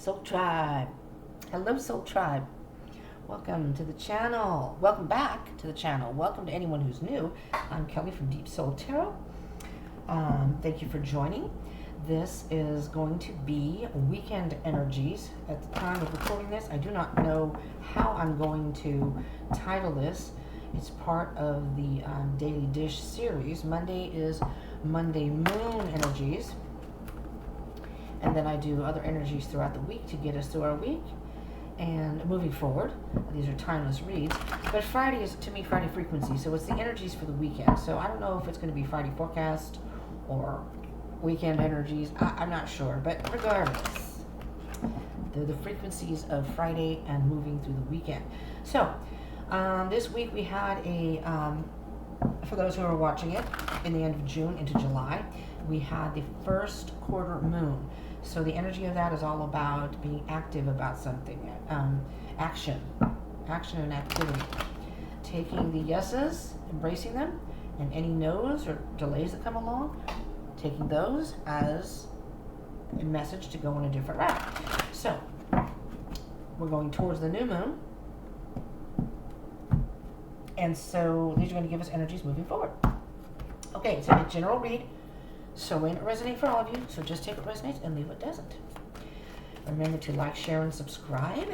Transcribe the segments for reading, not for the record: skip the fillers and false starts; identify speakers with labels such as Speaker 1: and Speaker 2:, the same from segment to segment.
Speaker 1: Soul Tribe. Hello, Soul Tribe. Welcome to the channel. Welcome back to the channel. Welcome to anyone who's new. I'm Kelly from Deep Soul Tarot. Thank you for joining. This is going to be weekend energies. At the time of recording this, I do not know how I'm going to title this. It's part of the Daily Dish series. Monday is Monday Moon energies. And then I do other energies throughout the week to get us through our week. And moving forward, these are timeless reads. But Friday is, to me, Friday frequency. So it's the energies for the weekend. So I don't know if it's going to be Friday forecast or weekend energies. I'm not sure. But regardless, they're the frequencies of Friday and moving through the weekend. So this week we had for those who are watching it, in the end of June into July, we had the first quarter moon. So the energy of that is all about being active about something, action and activity. Taking the yeses, embracing them, and any no's or delays that come along, taking those as a message to go in a different route. So we're going towards the new moon. And so these are going to give us energies moving forward. Okay, it's a general read. So may not resonate for all of you, so just take what resonates and leave what doesn't. Remember to like, share, and subscribe.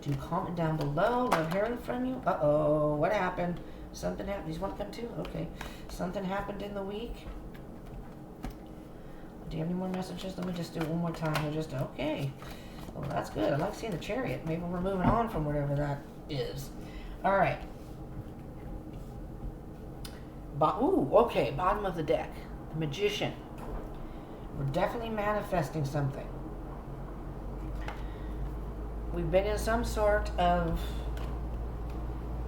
Speaker 1: Do comment down below. Love hearing from you. Uh-oh, what happened? Something happened. These want to come too? Okay. Something happened in the week. Do you have any more messages? Let me just do it one more time here. Okay. Well, that's good. I like seeing the chariot. Maybe we're moving on from whatever that is. All right. Okay. Bottom of the deck. The Magician. We're definitely manifesting something. We've been in some sort of,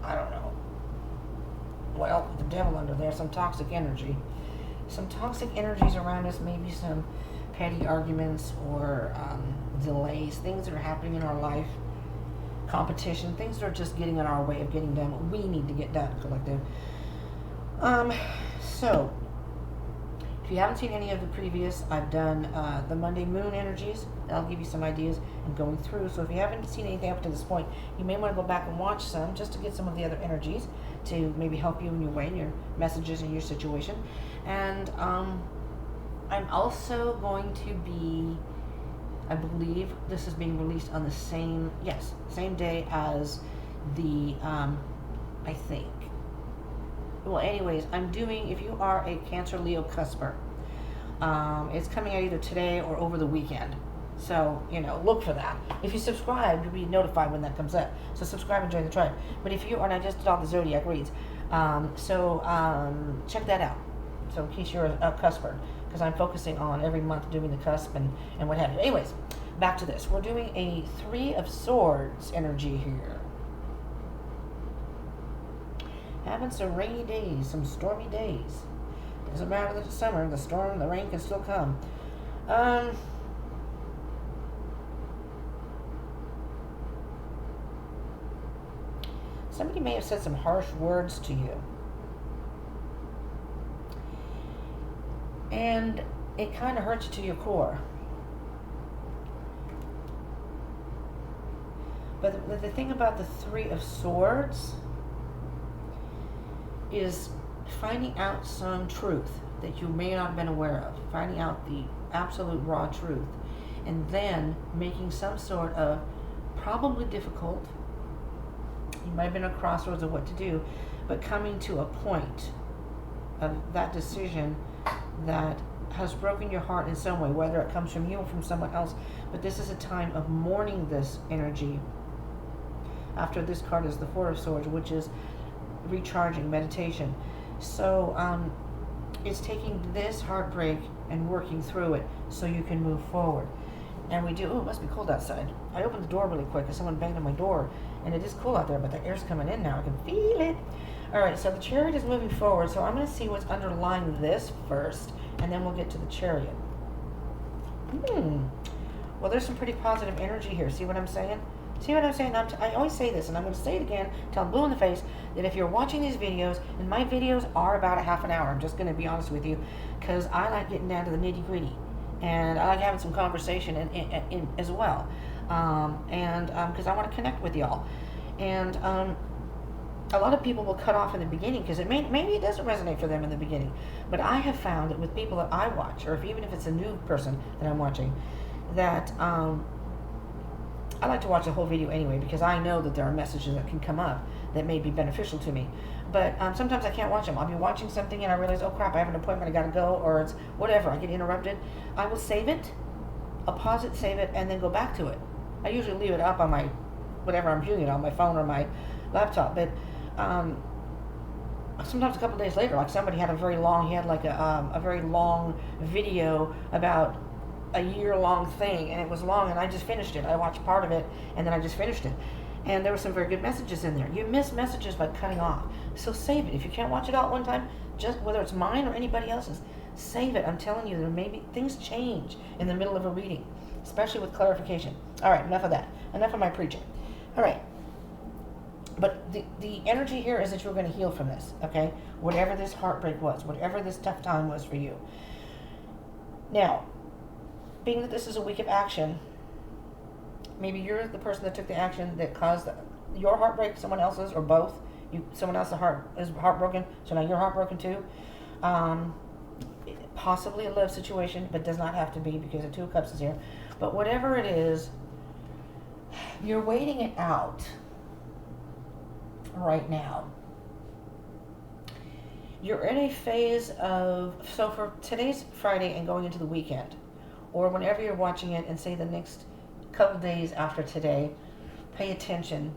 Speaker 1: I don't know, well, with the devil under there, some toxic energy. Some toxic energies around us, maybe some petty arguments or delays, things that are happening in our life, competition, things that are just getting in our way of getting done what we need to get done, collective. So, if you haven't seen any of the previous, I've done the Monday Moon energies. That'll give you some ideas and going through. So if you haven't seen anything up to this point, you may want to go back and watch some just to get some of the other energies to maybe help you in your way, in your messages, in your situation. And I'm also going to be, I believe this is being released on the same day as the, I think. Well, anyways, I'm doing, if you are a Cancer Leo cusper, it's coming out either today or over the weekend. So, look for that. If you subscribe, you'll be notified when that comes up. So subscribe and join the tribe. But if you are, and I just did all the zodiac reads, check that out. So in case you're a cusper, because I'm focusing on every month doing the cusp and what have you. Anyways, back to this. We're doing a Three of Swords energy here. Having some rainy days, some stormy days. Doesn't matter that it's summer, the storm, the rain can still come. Somebody may have said some harsh words to you. And it kind of hurts you to your core. But the thing about the Three of Swords is finding out some truth that you may not have been aware of, finding out the absolute raw truth, and then making some sort of probably difficult, you might have been at a crossroads of what to do, but coming to a point of that decision that has broken your heart in some way, whether it comes from you or from someone else. But this is a time of mourning this energy. After this card is the Four of Swords, which is recharging, meditation. So it's taking this heartbreak and working through it so you can move forward. And we do, it must be cold outside. I opened the door really quick because someone banged on my door, and it is cool out there, but the air's coming in now. I can feel it. All right, so the chariot is moving forward, so I'm going to see what's underlying this first, and then we'll get to the chariot. Well, there's some pretty positive energy here. See what I'm saying? See what I'm saying? I always say this, and I'm going to say it again till I'm blue in the face, that if you're watching these videos, and my videos are about a half an hour, I'm just going to be honest with you, because I like getting down to the nitty-gritty. and I like having some conversation as well, and because I want to connect with y'all, and a lot of people will cut off in the beginning because maybe it doesn't resonate for them in the beginning, but I have found that with people that I watch, or even if it's a new person that I'm watching, that I like to watch the whole video anyway because I know that there are messages that can come up that may be beneficial to me. But sometimes I can't watch them. I'll be watching something and I realize, oh crap, I have an appointment, I gotta go, or it's whatever, I get interrupted. I will save it, I'll pause it, save it, and then go back to it. I usually leave it up on my, whatever I'm viewing it on, my phone or my laptop. But sometimes a couple days later, like somebody had a very long, he had like a very long video about a year-long thing, and it was long, and I just finished it. I watched part of it, and then I just finished it. And there were some very good messages in there. You miss messages by cutting off. So save it. If you can't watch it all at one time, just whether it's mine or anybody else's, save it. I'm telling you, there may be things change in the middle of a reading, especially with clarification. All right, enough of that. Enough of my preaching. All right. But the energy here is that you're going to heal from this, okay? Whatever this heartbreak was, whatever this tough time was for you. Now, being that this is a week of action, maybe you're the person that took the action that caused your heartbreak, someone else's, or both. Someone else's heart is heartbroken, so now you're heartbroken too. Possibly a love situation, but does not have to be because the Two of Cups is here. But whatever it is, you're waiting it out right now. You're in a phase of, so for today's Friday and going into the weekend, or whenever you're watching it and say the next couple days after today, pay attention.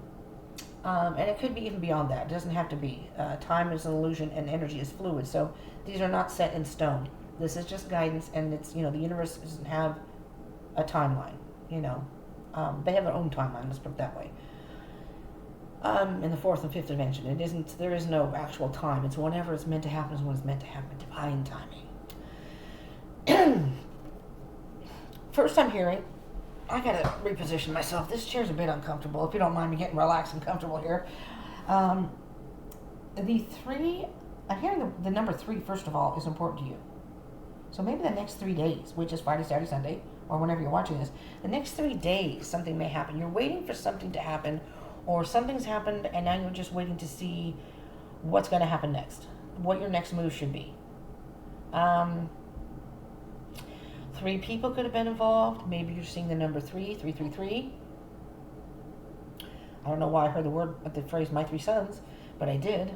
Speaker 1: And it could be even beyond that. It doesn't have to be. Time is an illusion and energy is fluid. So these are not set in stone. This is just guidance, and it's, the universe doesn't have a timeline, They have their own timeline, let's put it that way. In the fourth and fifth dimension, there is no actual time. It's whenever it's meant to happen is when it's meant to happen. Divine timing. First I'm hearing, I gotta reposition myself. This chair's a bit uncomfortable. If you don't mind me getting relaxed and comfortable here. The three, I'm hearing the number 3, first of all, is important to you. So maybe the next 3 days, which is Friday, Saturday, Sunday, or whenever you're watching this, the next 3 days, something may happen. You're waiting for something to happen, or something's happened, and now you're just waiting to see what's going to happen next, what your next move should be. 3 people could have been involved. Maybe you're seeing the number 333. I don't know why I heard the phrase, my 3 sons, but I did.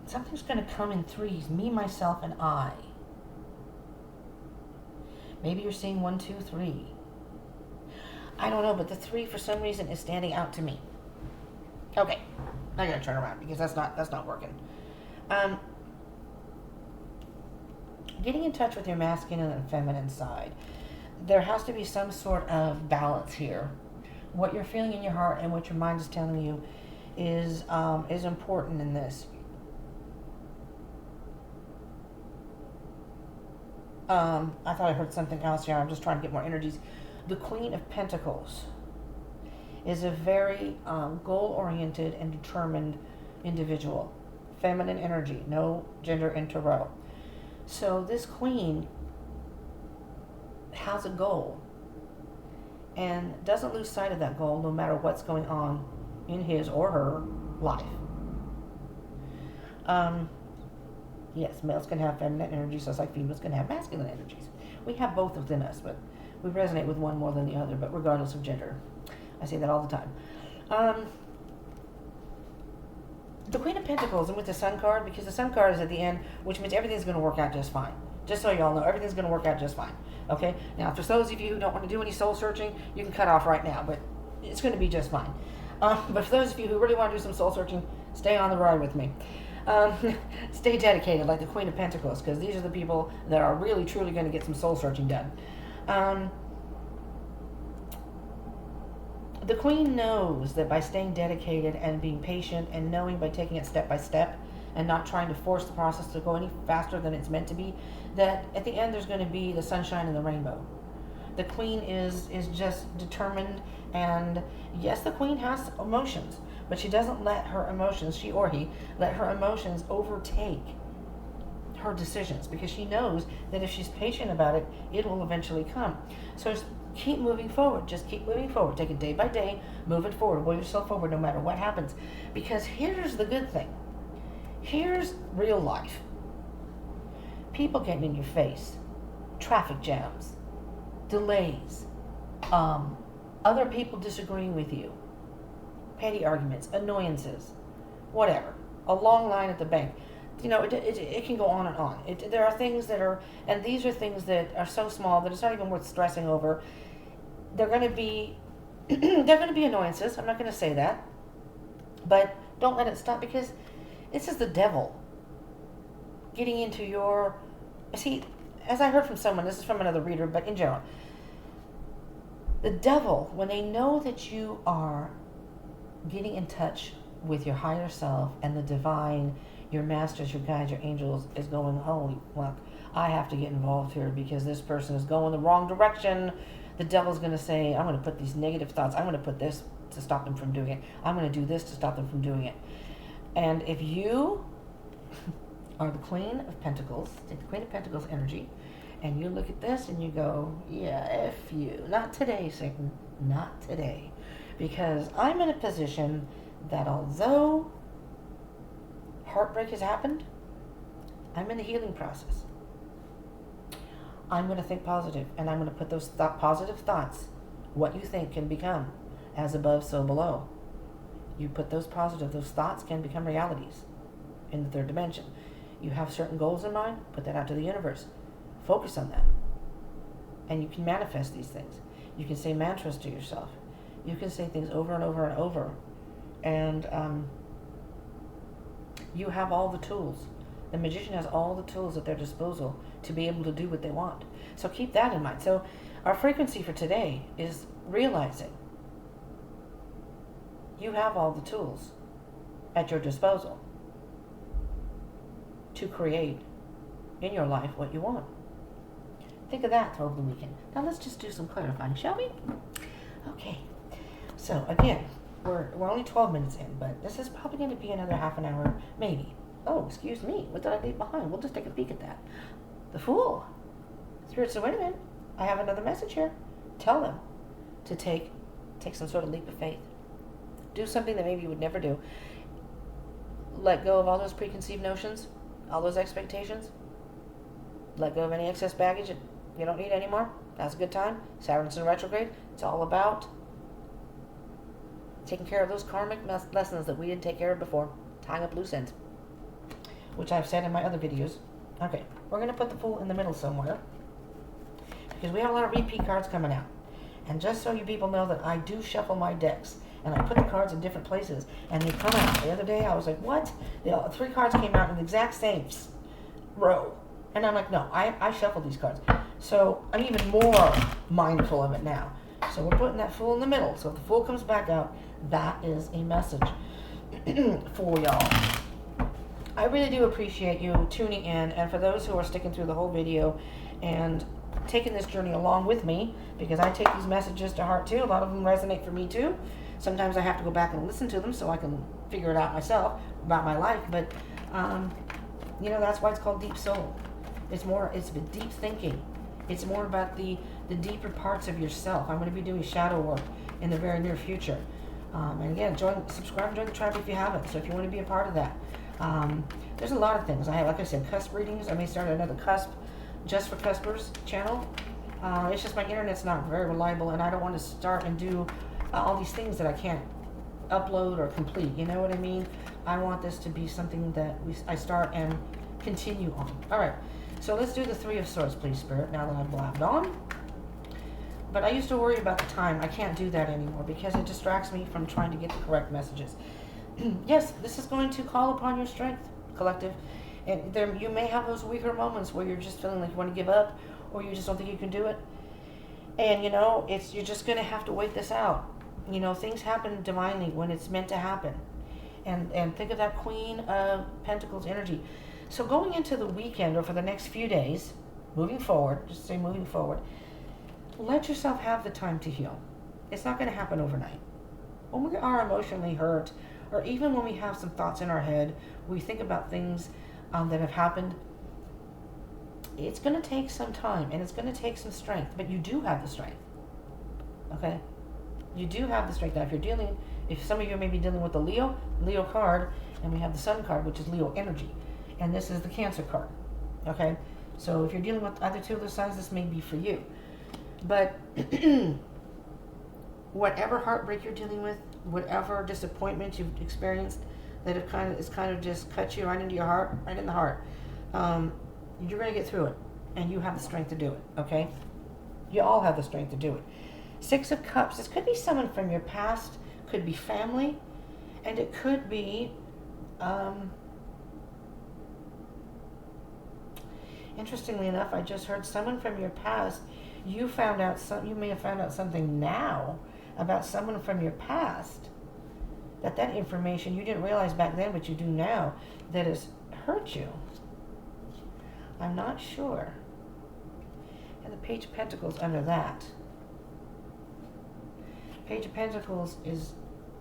Speaker 1: Something's going to come in 3s, me, myself, and I. Maybe you're seeing 1, 2, 3. I don't know, but the 3 for some reason is standing out to me. Okay, I gotta turn around because that's not working. Getting in touch with your masculine and feminine side. There has to be some sort of balance here. What you're feeling in your heart and what your mind is telling you is important in this. I thought I heard something else here. I'm just trying to get more energies. The Queen of Pentacles is a very goal-oriented and determined individual. Feminine energy, no gender in tarot. So this queen has a goal and doesn't lose sight of that goal no matter what's going on in his or her life. Yes, males can have feminine energies just like females can have masculine energies. We have both within us, but we resonate with one more than the other, but regardless of gender. I say that all the time. The Queen of Pentacles, and with the Sun card, because the Sun card is at the end, which means everything's going to work out just fine. Just so you all know, everything's going to work out just fine. Okay? Now, for those of you who don't want to do any soul searching, you can cut off right now, but it's going to be just fine. But for those of you who really want to do some soul searching, stay on the ride with me. Stay dedicated, like the Queen of Pentacles, because these are the people that are really, truly going to get some soul searching done. The Queen knows that by staying dedicated and being patient and knowing by taking it step by step and not trying to force the process to go any faster than it's meant to be, that at the end there's going to be the sunshine and the rainbow. The Queen is just determined, and yes, the Queen has emotions, but she doesn't let her emotions, she or he, let her emotions overtake her decisions, because she knows that if she's patient about it, it will eventually come. So just keep moving forward. Just keep moving forward. Take it day by day. Move it forward. Will yourself forward no matter what happens. Because here's the good thing. Here's real life. People getting in your face. Traffic jams. Delays. Other people disagreeing with you. Petty arguments. Annoyances. Whatever. A long line at the bank. It can go on and on. There are things that are, and these are things that are so small that it's not even worth stressing over. They're going to be, they're going to be annoyances. I'm not going to say that, but don't let it stop, because this is the devil getting into your. See, as I heard from someone, this is from another reader, but in general, the devil, when they know that you are getting in touch with your higher self and the divine, your masters, your guides, your angels, is going, holy fuck, I have to get involved here because this person is going the wrong direction. The devil's going to say, I'm going to put these negative thoughts, I'm going to put this to stop them from doing it. I'm going to do this to stop them from doing it. And if you are the Queen of Pentacles, take the Queen of Pentacles energy, and you look at this and you go, yeah, F you. Not today, Satan. Not today. Because I'm in a position that although heartbreak has happened, I'm in the healing process. I'm going to think positive, and I'm going to put those positive thoughts, what you think can become, as above, so below. You put those thoughts can become realities in the third dimension. You have certain goals in mind, put that out to the universe. Focus on that. And you can manifest these things. You can say mantras to yourself. You can say things over and over and over. And you have all the tools. The magician has all the tools at their disposal to be able to do what they want. So keep that in mind. So our frequency for today is realizing you have all the tools at your disposal to create in your life what you want. Think of that over the weekend. Now let's just do some clarifying, shall we? Okay. So again, we're only 12 minutes in, but this is probably going to be another half an hour, maybe. Oh, excuse me. What did I leave behind? We'll just take a peek at that. The Fool. Spirit said, wait a minute. I have another message here. Tell them to take some sort of leap of faith. Do something that maybe you would never do. Let go of all those preconceived notions, all those expectations. Let go of any excess baggage that you don't need anymore. That's a good time. Saturn's in retrograde. It's all about taking care of those karmic lessons that we didn't take care of before. Tying up loose ends, which I've said in my other videos. Okay, we're going to put the Fool in the middle somewhere, because we have a lot of repeat cards coming out. And just so you people know that I do shuffle my decks, and I put the cards in different places, and they come out. The other day I was like, what? 3 cards came out in the exact same row. And I'm like, no, I shuffled these cards. So I'm even more mindful of it now. So we're putting that Fool in the middle. So if the Fool comes back out, that is a message for y'all. I really do appreciate you tuning in, and for those who are sticking through the whole video and taking this journey along with me, because I take these messages to heart too. A lot of them resonate for me too. Sometimes I have to go back and listen to them so I can figure it out myself about my life. But that's why it's called Deep Soul. It's the deep thinking. It's more about the deeper parts of yourself. I'm going to be doing shadow work in the very near future. And again, subscribe and join the tribe if you haven't. So if you want to be a part of that. There's a lot of things. I have, like I said, cusp readings. I may start another cusp just for cuspers channel. It's just my internet's not very reliable, and I don't want to start and do all these things that I can't upload or complete. You know what I mean? I want this to be something that I start and continue on. All right. So let's do the 3 of Swords, please, Spirit, now that I've blabbed on. But I used to worry about the time. I can't do that anymore because it distracts me from trying to get the correct messages. Yes, this is going to call upon your strength, collective. And you may have those weaker moments where you're just feeling like you want to give up, or you just don't think you can do it. And, you're just going to have to wait this out. Things happen divinely when it's meant to happen. And think of that Queen of Pentacles energy. So going into the weekend, or for the next few days, moving forward, just say moving forward, let yourself have the time to heal. It's not going to happen overnight. When we are emotionally hurt, or even when we have some thoughts in our head, we think about things that have happened, it's going to take some time and it's going to take some strength, but you do have the strength. Okay? You do have the strength. Now, if some of you may be dealing with the Leo card, and we have the Sun card, which is Leo energy, and this is the Cancer card. Okay? So if you're dealing with either two of those signs, this may be for you. But whatever heartbreak you're dealing with, whatever disappointment you've experienced that have kind of just cut you right into your heart, right in the heart, you're going to get through it, and you have the strength to do it. Okay? You all have the strength to do it. Six of Cups. This could be someone from your past, could be family, and it could be, interestingly enough, I just heard someone from your past. You may have found out something now about someone from your past. That information you didn't realize back then, but you do now, that has hurt you. I'm not sure. And the Page of Pentacles under that. Page of Pentacles is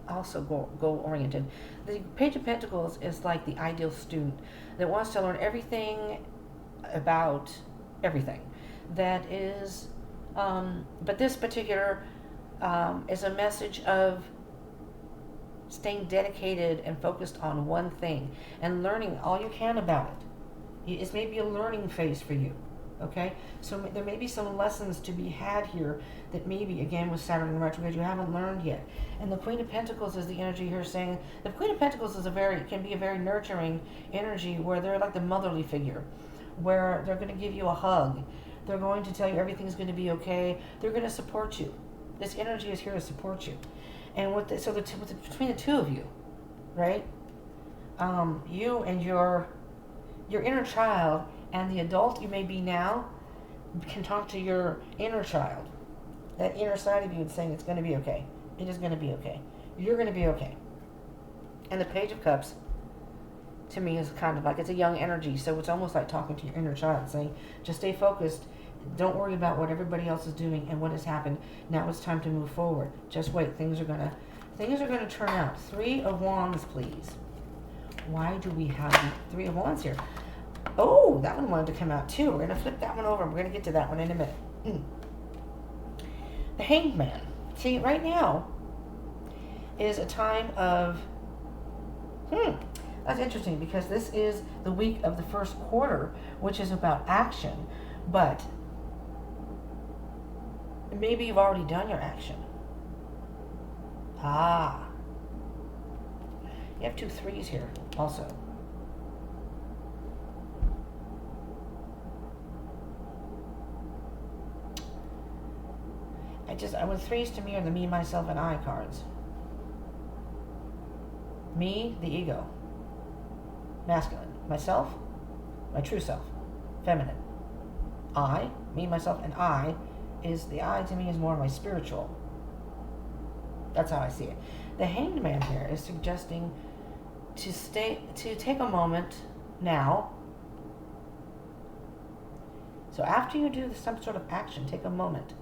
Speaker 1: also goal-oriented. The Page of Pentacles is like the ideal student that wants to learn everything about everything. That is, but this particular is a message of staying dedicated and focused on one thing and learning all you can about it. It's maybe a learning phase for you. Okay, so there may be some lessons to be had here that maybe, again, with Saturn in retrograde, you haven't learned yet. And the Queen of Pentacles is the energy here saying, the Queen of Pentacles can be a very nurturing energy where they're like the motherly figure, where they're going to give you a hug. They're going to tell you everything's going to be okay. They're going to support you. This energy is here to support you. And between the two of you, right? You and your inner child and the adult you may be now can talk to your inner child. That inner side of you is saying it's going to be okay. It is going to be okay. You're going to be okay. And the Page of Cups, to me, is kind of like, it's a young energy, so it's almost like talking to your inner child, saying, just stay focused. Don't worry about what everybody else is doing and what has happened. Now it's time to move forward. Just wait. Things are going to turn out. Three of Wands, please. Why do we have the Three of Wands here? Oh, that one wanted to come out too. We're going to flip that one over. We're going to get to that one in a minute. The Hanged Man. See, right now is a time of... That's interesting because this is the week of the first quarter, which is about action. But maybe you've already done your action. You have 2 threes here also. With threes to me are the me, myself, and I cards. Me, the ego. Masculine. Myself, my true self. Feminine. I, me, myself, and I, is the I to me is more my spiritual. That's how I see it. The Hanged Man here is suggesting to take a moment now. So after you do some sort of action, take a moment.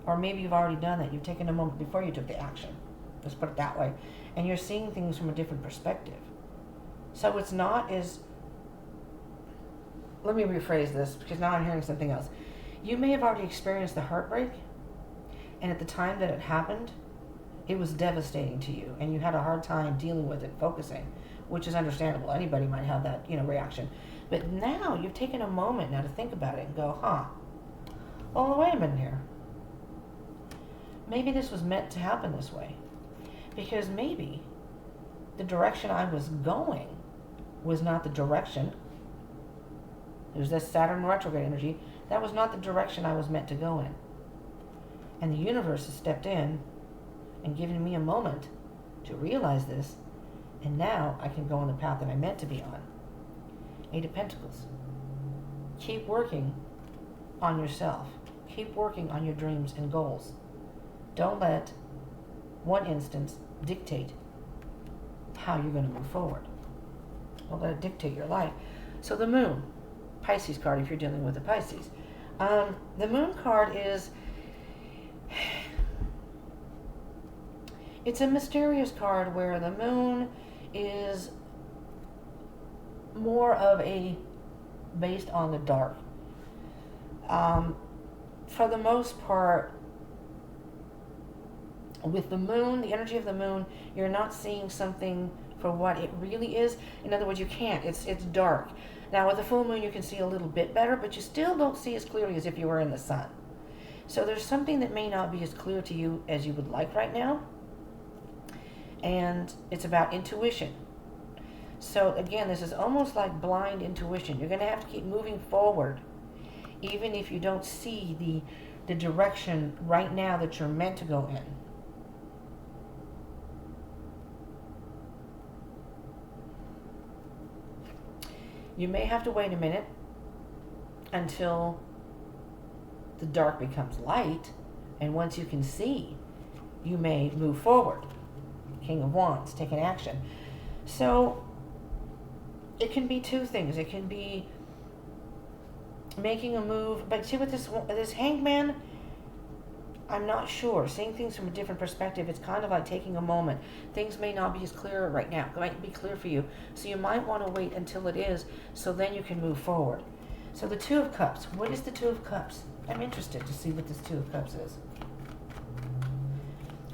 Speaker 1: Or maybe you've already done that. You've taken a moment before you took the action. Let's put it that way. And you're seeing things from a different perspective. So it's not as... Let me rephrase this, because now I'm hearing something else. You may have already experienced the heartbreak, and at the time that it happened, it was devastating to you, and you had a hard time dealing with it, focusing, which is understandable. Anybody might have that, reaction. But now you've taken a moment now to think about it and go, well, wait a minute here. Maybe this was meant to happen this way. Because maybe the direction I was going was not the direction. There's this Saturn retrograde energy. That was not the direction I was meant to go in. And the universe has stepped in and given me a moment to realize this. And now I can go on the path that I meant to be on. 8 of Pentacles. Keep working on yourself. Keep working on your dreams and goals. Don't let one instance dictate how you're going to move forward. Don't let it dictate your life. So the Moon, Pisces card, if you're dealing with a Pisces. The Moon card is... It's a mysterious card where the Moon is more of a based on the dark. For the most part, with the moon, the energy of the moon, you're not seeing something for what it really is. In other words, you can't. It's dark. Now, with the full moon, you can see a little bit better, but you still don't see as clearly as if you were in the sun. So there's something that may not be as clear to you as you would like right now. And it's about intuition. So again, this is almost like blind intuition. You're going to have to keep moving forward, even if you don't see the direction right now that you're meant to go in. You may have to wait a minute until the dark becomes light, and once you can see, you may move forward. King of Wands, taking action. So it can be two things. It can be making a move, but see with this Hangman, I'm not sure. Seeing things from a different perspective, it's kind of like taking a moment. Things may not be as clear right now. It might be clear for you. So you might want to wait until it is, so then you can move forward. So the Two of Cups. What is the Two of Cups? I'm interested to see what this Two of Cups is.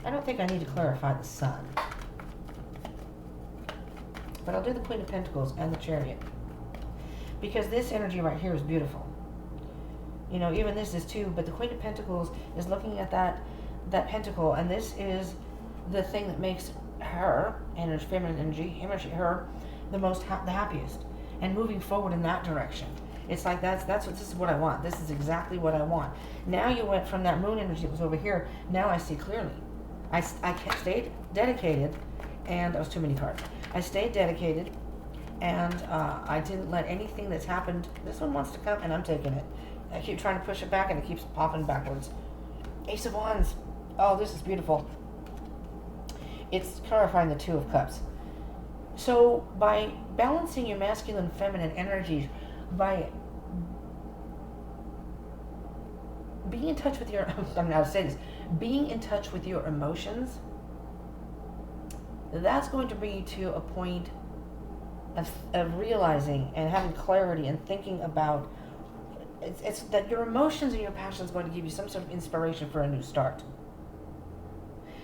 Speaker 1: I don't think I need to clarify the Sun. But I'll do the Queen of Pentacles and the Chariot. Because this energy right here is beautiful. You know, even this is too, but the Queen of Pentacles is looking at that pentacle, and this is the thing that makes her, and her feminine energy, her, the happiest, and moving forward in that direction. It's like this is what I want. This is exactly what I want. Now you went from that moon energy that was over here. Now I see clearly. I stayed dedicated, and that was too many cards. I stayed dedicated, and I didn't let anything that's happened. This one wants to come, and I'm taking it. I keep trying to push it back, and it keeps popping backwards. Ace of Wands. Oh, this is beautiful. It's clarifying the Two of Cups. So by balancing your masculine and feminine energies, by being in touch with your, I'm going to say this, being in touch with your emotions, that's going to bring you to a point of realizing and having clarity and thinking about, it's that your emotions and your passion is going to give you some sort of inspiration for a new start.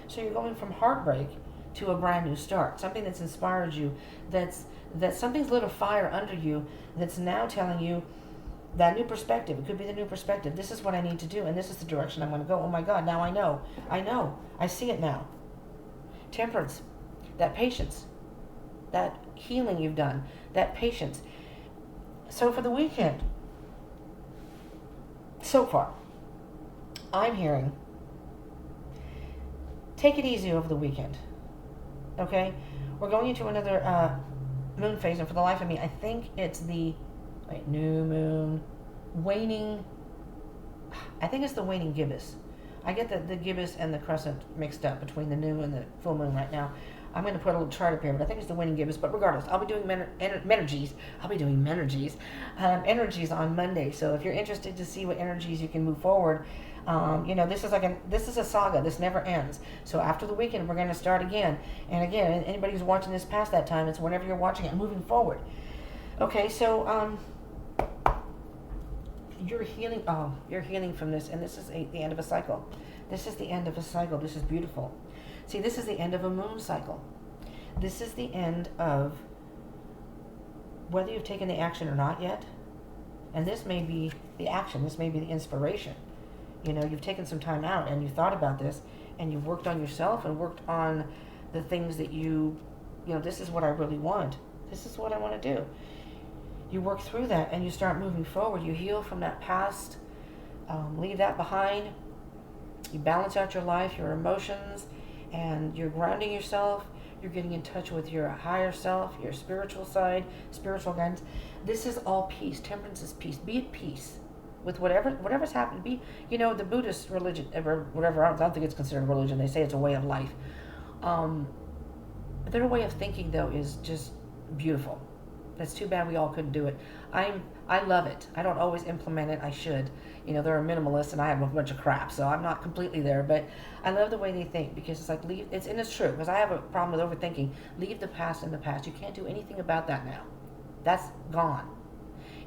Speaker 1: So you're going from heartbreak to a brand new start, something that's inspired you, that something's lit a fire under you, that's now telling you that new perspective. It could be the new perspective. This is what I need to do, and this is the direction I'm going to go. Oh my God, now I know. I see it now. Temperance, that patience, that healing you've done, that patience. So for the weekend, so far, I'm hearing, take it easy over the weekend, okay? We're going into another moon phase, and for the life of me, I think it's the new moon, waning, I think it's the waning gibbous. I get the gibbous and the crescent mixed up between the new and the full moon right now. I'm going to put a little chart up here, but I think it's the waning gibbous. But regardless, I'll be doing energies on Monday. So if you're interested to see what energies you can move forward, this is a saga. This never ends. So after the weekend, we're going to start again. And again, anybody who's watching this past that time, it's whenever you're watching it, moving forward. Okay, so you're healing. Oh, you're healing from this, and this is the end of a cycle. This is the end of a cycle. This is beautiful. See, this is the end of a moon cycle. This is the end of whether you've taken the action or not yet. And this may be the action. This may be the inspiration. You know, you've taken some time out and you thought about this and you've worked on yourself and worked on the things that this is what I really want. This is what I want to do. You work through that and you start moving forward. You heal from that past. Leave that behind. You balance out your life, your emotions, and you're grounding yourself. You're getting in touch with your higher self, your spiritual side, spiritual guidance. This is all peace. Temperance is peace. Be at peace with whatever's happened. The Buddhist religion, or whatever, I don't think it's considered a religion. They say it's a way of life. Their way of thinking, though, is just beautiful. It's too bad we all couldn't do it. I love it. I don't always implement it. I should. They're a minimalist and I have a bunch of crap, so I'm not completely there. But I love the way they think, because it's like it's true, because I have a problem with overthinking. Leave the past in the past. You can't do anything about that now. That's gone.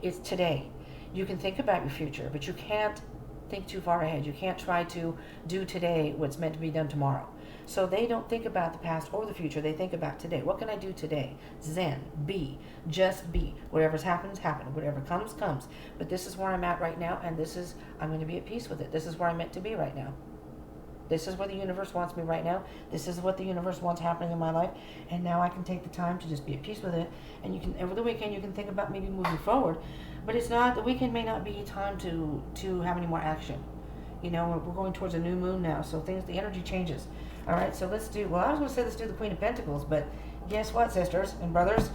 Speaker 1: It's today. You can think about your future, but you can't think too far ahead. You can't try to do today what's meant to be done tomorrow. So they don't think about the past or the future. They think about today. What can I do today? Zen. Be. Just be. Whatever's happened, happened. Whatever comes, comes. But this is where I'm at right now, and I'm going to be at peace with it. This is where I'm meant to be right now. This is where the universe wants me right now. This is what the universe wants happening in my life. And now I can take the time to just be at peace with it. And you can, over the weekend, you can think about maybe moving forward. But it's not, the weekend may not be time to have any more action. You know, we're going towards a new moon now. So the energy changes. All right, so I was going to say let's do the Queen of Pentacles. But guess what, sisters and brothers?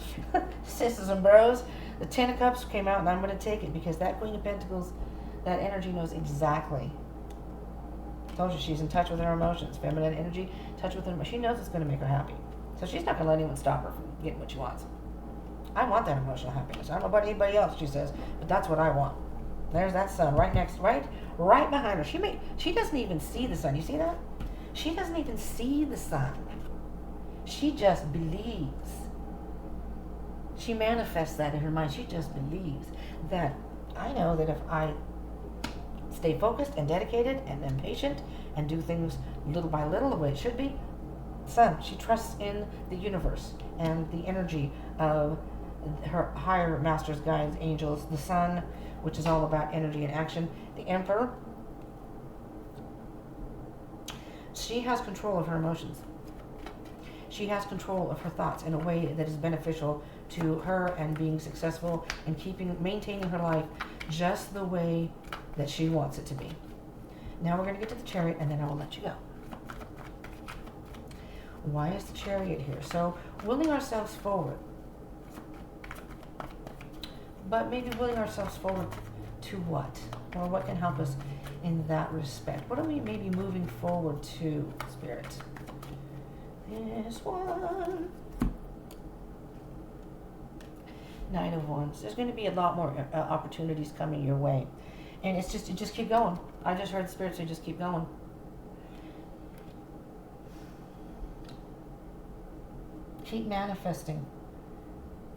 Speaker 1: Sisters and bros. The Ten of Cups came out, and I'm going to take it because that Queen of Pentacles, that energy knows exactly. Told you she's in touch with her emotions. Feminine energy, touch with her emotions. She knows it's going to make her happy. So she's not going to let anyone stop her from getting what she wants. I want that emotional happiness. I don't know about anybody else, she says, but that's what I want. There's that sun right behind her. She doesn't even see the sun. You see that? She doesn't even see the sun. She just believes. She manifests that in her mind. She just believes that I know that if I stay focused and dedicated and impatient and do things little by little the way it should be. Sun, she trusts in the universe and the energy of her higher masters, guides, angels. The sun, which is all about energy and action. The Emperor, she has control of her emotions. She has control of her thoughts in a way that is beneficial to her and being successful and maintaining her life just the way that she wants it to be. Now we're going to get to the Chariot, and then I will let you go. Why is the Chariot here? So, willing ourselves forward. But maybe willing ourselves forward to what? Or what can help us in that respect? What are we maybe moving forward to, Spirit? This one. Knight of Wands. There's going to be a lot more opportunities coming your way. And you just keep going. I just heard the Spirit say just keep going. Keep manifesting.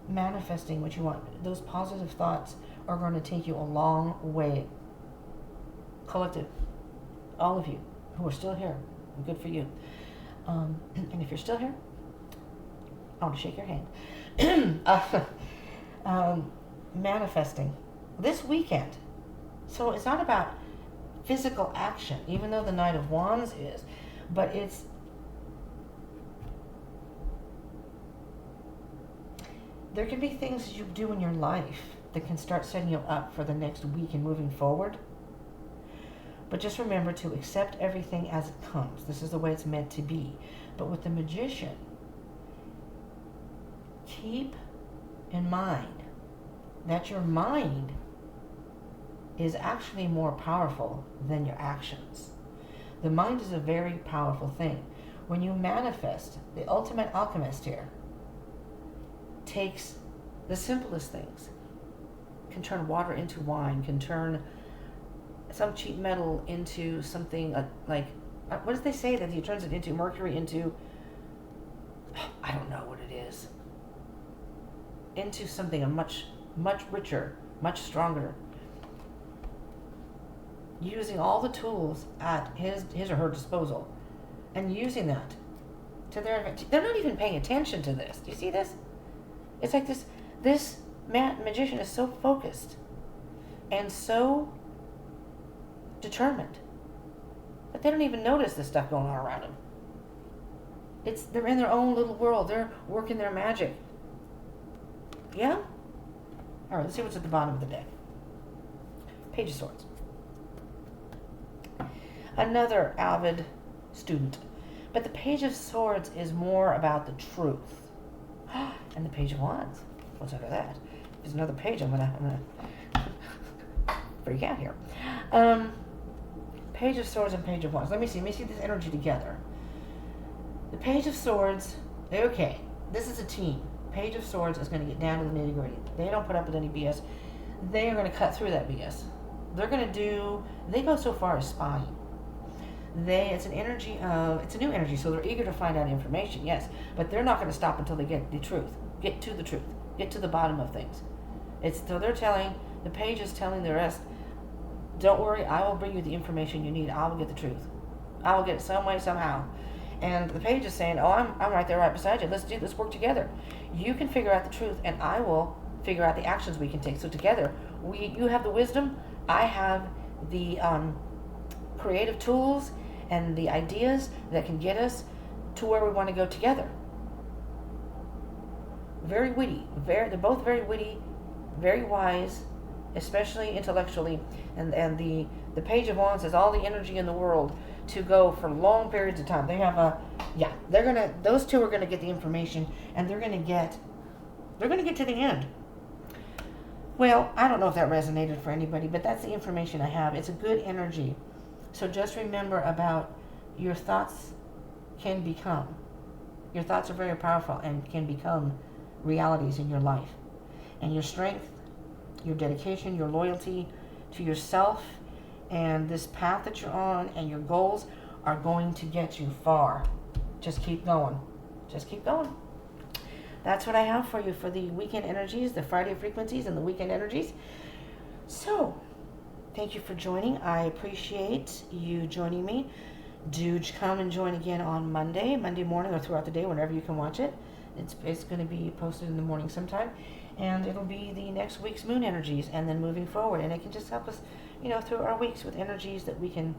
Speaker 1: Manifesting what you want. Those positive thoughts are going to take you a long way. Collective. All of you who are still here. Good for you. And if you're still here, I want to shake your hand. Manifesting. This weekend. So it's not about physical action, even though the Knight of Wands is, but there can be things that you do in your life that can start setting you up for the next week and moving forward. But just remember to accept everything as it comes. This is the way it's meant to be. But with the Magician, keep in mind that your mind is actually more powerful than your actions. The mind is a very powerful thing. When you manifest, the ultimate alchemist here takes the simplest things, can turn water into wine, can turn some cheap metal into something what does they say that he turns it into? Mercury into, I don't know what it is, into something a much, much richer, much stronger, using all the tools at his or her disposal and using that to their advantage. They're not even paying attention to this. Do you see this? It's like this magician is so focused and so determined that they don't even notice the stuff going on around them. They're in their own little world. They're working their magic. Yeah? All right, let's see what's at the bottom of the deck. Page of Swords. Another avid student. But the Page of Swords is more about the truth. And the Page of Wands. What's under that? There's another page. I'm gonna freak out here. Page of Swords and Page of Wands. Let me see this energy together. The Page of Swords, okay, this is a team. Page of Swords is going to get down to the nitty gritty. They don't put up with any BS. They are going to cut through that BS. They go so far as spying. It's an energy it's a new energy, so they're eager to find out information, yes, but they're not going to stop until they get the truth, get to the truth, get to the bottom of things. So the page is telling the rest, don't worry, I will bring you the information you need. I will get the truth. I will get it some way, somehow. And the page is saying, oh, I'm right there, right beside you. Let's work together. You can figure out the truth, and I will figure out the actions we can take. So together, you have the wisdom, I have the creative tools and the ideas that can get us to where we want to go together. Very witty. They're both very witty, very wise, especially intellectually. And the Page of Wands has all the energy in the world to go for long periods of time. They have those two are gonna get the information, and they're gonna get to the end. Well, I don't know if that resonated for anybody, but that's the information I have. It's a good energy. So just remember about your thoughts can become. Your thoughts are very powerful and can become realities in your life. And your strength, your dedication, your loyalty to yourself, and this path that you're on and your goals are going to get you far. Just keep going. Just keep going. That's what I have for you for the weekend energies, the Friday frequencies and the weekend energies. So, thank you for joining. I appreciate you joining me. Do come and join again on Monday morning, or throughout the day, whenever you can watch it. It's going to be posted in the morning sometime. And it'll be the next week's moon energies, and then moving forward. And it can just help us, through our weeks with energies that we can,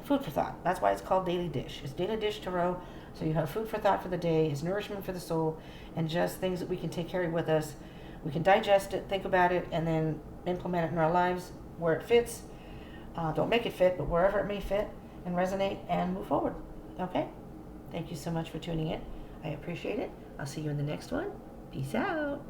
Speaker 1: food for thought. That's why it's called Daily Dish. It's Daily Dish Tarot. So you have food for thought for the day, it's nourishment for the soul, and just things that we can carry with us. We can digest it, think about it, and then implement it in our lives where it fits. Don't make it fit, but wherever it may fit and resonate, and move forward. Okay? Thank you so much for tuning in. I appreciate it. I'll see you in the next one. Peace out.